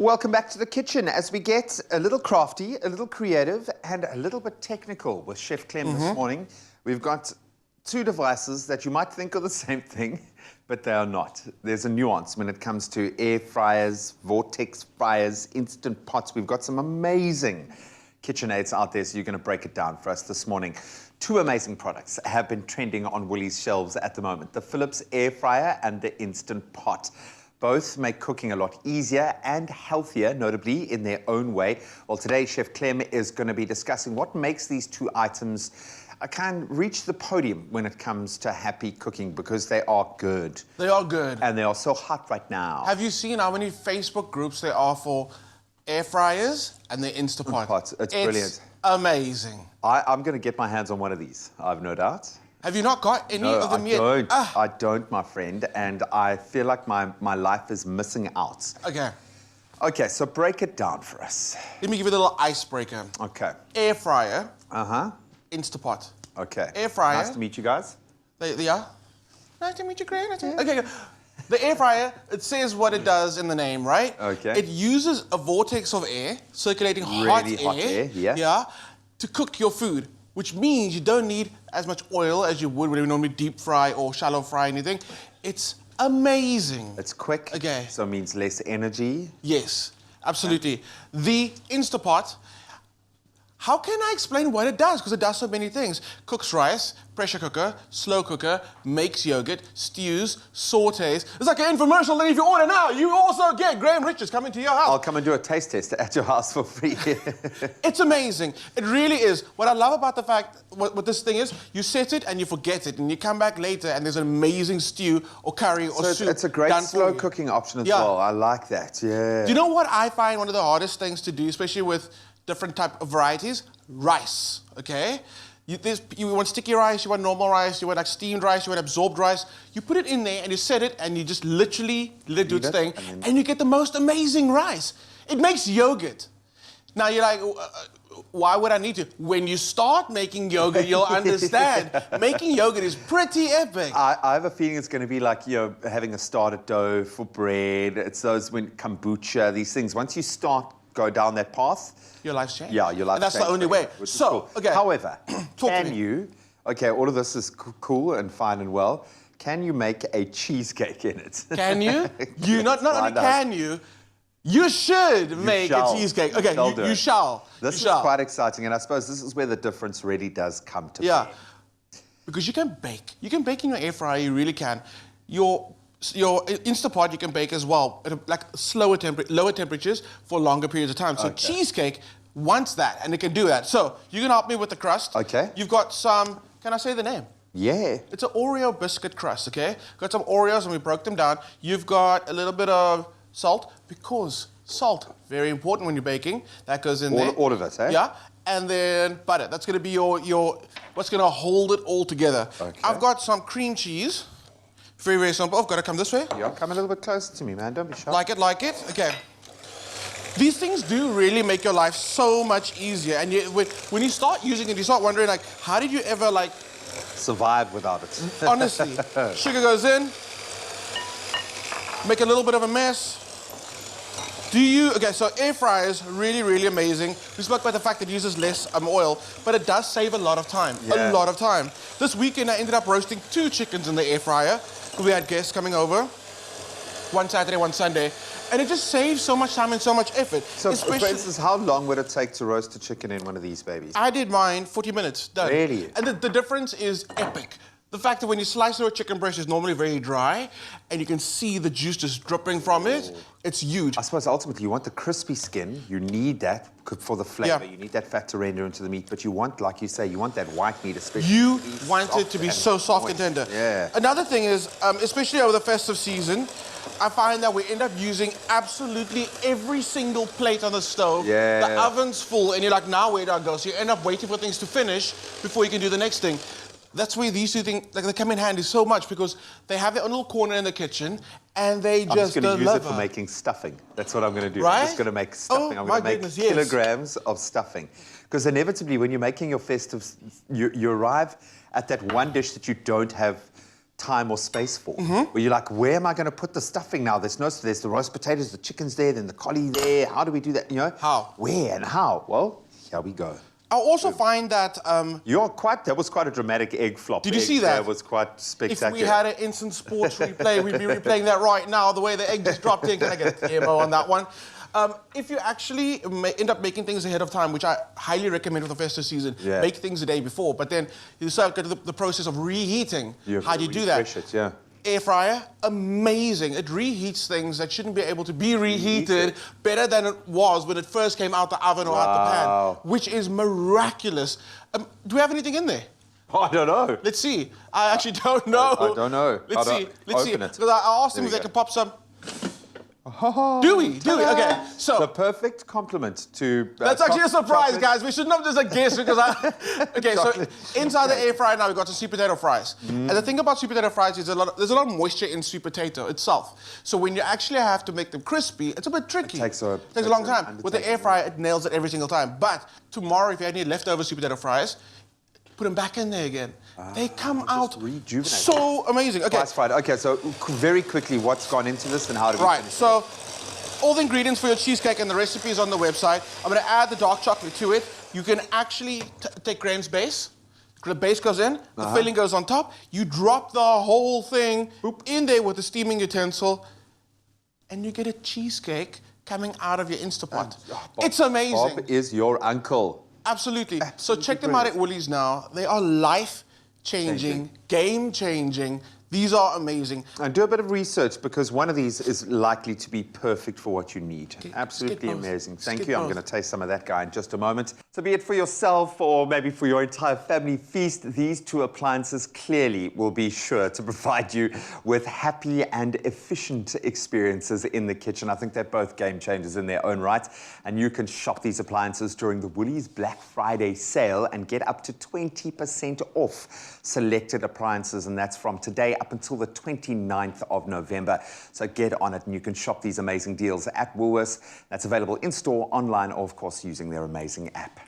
Welcome back to the kitchen as we get a little crafty, a little creative, and a little bit technical with Chef Clem this morning. We've got two devices that you might think are the same thing, but they are not. There's a nuance when it comes to air fryers, vortex fryers, instant pots. We've got some amazing KitchenAids out there, so you're going to break it down for us this morning. Two amazing products have been trending on Woolies shelves at the moment, the Philips air fryer and the Instant Pot. Both make cooking a lot easier and healthier, notably in their own way. Well, today, Chef Clem is going to be discussing what makes these two items can reach the podium when it comes to happy cooking, because they are good. They are good. And they are so hot right now. Have you seen how many Facebook groups there are for air fryers and the Instant Pot? It's brilliant. Amazing. I'm going to get my hands on one of these, I've no doubt. Have you not got any of them yet? I don't, my friend, and I feel like my life is missing out. Okay, so break it down for us. Let me give you a little icebreaker. Okay. Air fryer. Instant Pot. Okay. Air fryer. Nice to meet you guys. They are? Nice to meet you, Greg. Okay. The air fryer, it says what it does in the name, right? Okay. It uses a vortex of air, circulating really hot air, yeah, to cook your food, which means you don't need as much oil as you would when you normally deep fry or shallow fry anything. It's amazing. It's quick, okay. So it means less energy. Yes, absolutely. The Instant Pot, how can I explain what it does? Because it does so many things. Cooks rice, pressure cooker, slow cooker, makes yogurt, stews, sautés. It's like an infomercial that if you order now, you also get Graham Richards coming to your house. I'll come and do a taste test at your house for free. It's amazing. It really is. What I love about the fact, what this thing is, you set it and you forget it, and you come back later and there's an amazing stew or curry or soup. It's a great slow cooking option as well. I like that, yeah. Do you know what I find one of the hardest things to do, especially with different type of varieties? Rice, okay? You want sticky rice, you want normal rice, you want like steamed rice, you want absorbed rice. You put it in there and you set it and you just literally let it do its thing, and you get the most amazing rice. It makes yogurt. Now you're like, why would I need to? When you start making yogurt, you'll understand. Making yogurt is pretty epic. I have a feeling it's going to be like, you know, having a starter dough for bread. It's those when kombucha, these things. Once you go down that path, your life's changed. Yeah, your life's and that's changed. The only way. So, cool. Okay. However, can you, all of this is cool and fine and well, can you make a cheesecake in it? Can you? Not only can you should make a cheesecake. Okay, you shall. This is quite exciting, and I suppose this is where the difference really does come to bear. Because you can bake. You can bake in your air fryer, you really can. Your Instant Pot you can bake as well at like lower temperatures for longer periods of time. So cheesecake wants that, and it can do that. So you can help me with the crust. Okay. You've got some. Can I say the name? Yeah. It's an Oreo biscuit crust. Okay. Got some Oreos, and we broke them down. You've got a little bit of salt, because salt very important when you're baking. That goes in there. All of it, eh? Yeah. And then butter. That's going to be your what's going to hold it all together. Okay. I've got some cream cheese. Very, very simple. I've got to come this way. Yeah, come a little bit closer to me, man. Don't be shy. Like it. Okay. These things do really make your life so much easier. And when you start using it, you start wondering, like, how did you ever, like... survive without it. Honestly. Sugar goes in. Make a little bit of a mess. Okay, so air fryers, really, really amazing. We spoke about the fact that it uses less oil, but it does save a lot of time. Yeah. A lot of time. This weekend, I ended up roasting 2 chickens in the air fryer. We had guests coming over, one Saturday, one Sunday, and it just saves so much time and so much effort. So, for instance, how long would it take to roast a chicken in one of these babies? I did mine 40 minutes, done. Really? And the difference is epic. The fact that when you slice through a chicken breast is normally very dry, and you can see the juice just dripping from it, it's huge. I suppose ultimately you want the crispy skin. You need that for the flavour. You need that fat to render into the meat, but you want, like you say, you want that white meat especially. You want it to be so soft and tender. Yeah. Another thing is, especially over the festive season, I find that we end up using absolutely every single plate on the stove. Yeah. The oven's full, and you're like, now where do I go? So you end up waiting for things to finish before you can do the next thing. That's where these two things, like, they come in handy so much, because they have their own little corner in the kitchen, and they I'm just going to use it for making stuffing. That's what I'm going to do. Right? I'm just going to make stuffing. I'm going to make kilograms of stuffing. Because inevitably, when you're making your festive, you arrive at that one dish that you don't have time or space for. Where you're like, where am I going to put the stuffing now? There's the roast potatoes, the chicken's there, then the collie there. How do we do that? You know? How? Where and how? Well, here we go. I also find that... that was quite a dramatic egg flop. Did you see that? That was quite spectacular. If we had an instant sports replay, we'd be replaying that right now, the way the egg just dropped in. Can I get a TMO on that one? If you actually end up making things ahead of time, which I highly recommend with the festive season, make things the day before, but then you start to go to the process of reheating. How do you do that? It, yeah. Air fryer, amazing. It reheats things that shouldn't be able to be reheated better than it was when it first came out the oven or out the pan, which is miraculous. Do we have anything in there? I don't know. Let's see. I actually don't know. I don't know. Let's see. Let's see. Open it. Because I asked them if they could pop some. Do we? Okay, so... The perfect compliment to... That's actually a surprise, guys. We shouldn't have just guessed because Okay, so inside the air fryer now we've got some sweet potato fries. And the thing about sweet potato fries is there's a lot of moisture in sweet potato itself. So when you actually have to make them crispy, it's a bit tricky. It takes a long time. With the air fryer, it nails it every single time. But tomorrow, if you have any leftover sweet potato fries, put them back in there again. They come out so amazing. Okay. Spice fried. Okay, so very quickly, what's gone into this and how do we finish it? So all the ingredients for your cheesecake and the recipe is on the website. I'm going to add the dark chocolate to it. You can actually take Graham's base. The base goes in, the filling goes on top. You drop the whole thing in there with the steaming utensil, and you get a cheesecake coming out of your Instapot. It's amazing. Bob is your uncle. Absolutely. So check them out at Woolies now. They are life-changing, game-changing. These are amazing. And do a bit of research because one of these is likely to be perfect for what you need. Absolutely amazing. Thank you. I'm going to taste some of that guy in just a moment. So be it for yourself or maybe for your entire family feast, these two appliances clearly will be sure to provide you with happy and efficient experiences in the kitchen. I think they're both game changers in their own right. And you can shop these appliances during the Woolies Black Friday sale and get up to 20% off selected appliances. And that's from today up until the 29th of November. So get on it and you can shop these amazing deals at Woolworths. That's available in-store, online, or of course using their amazing app.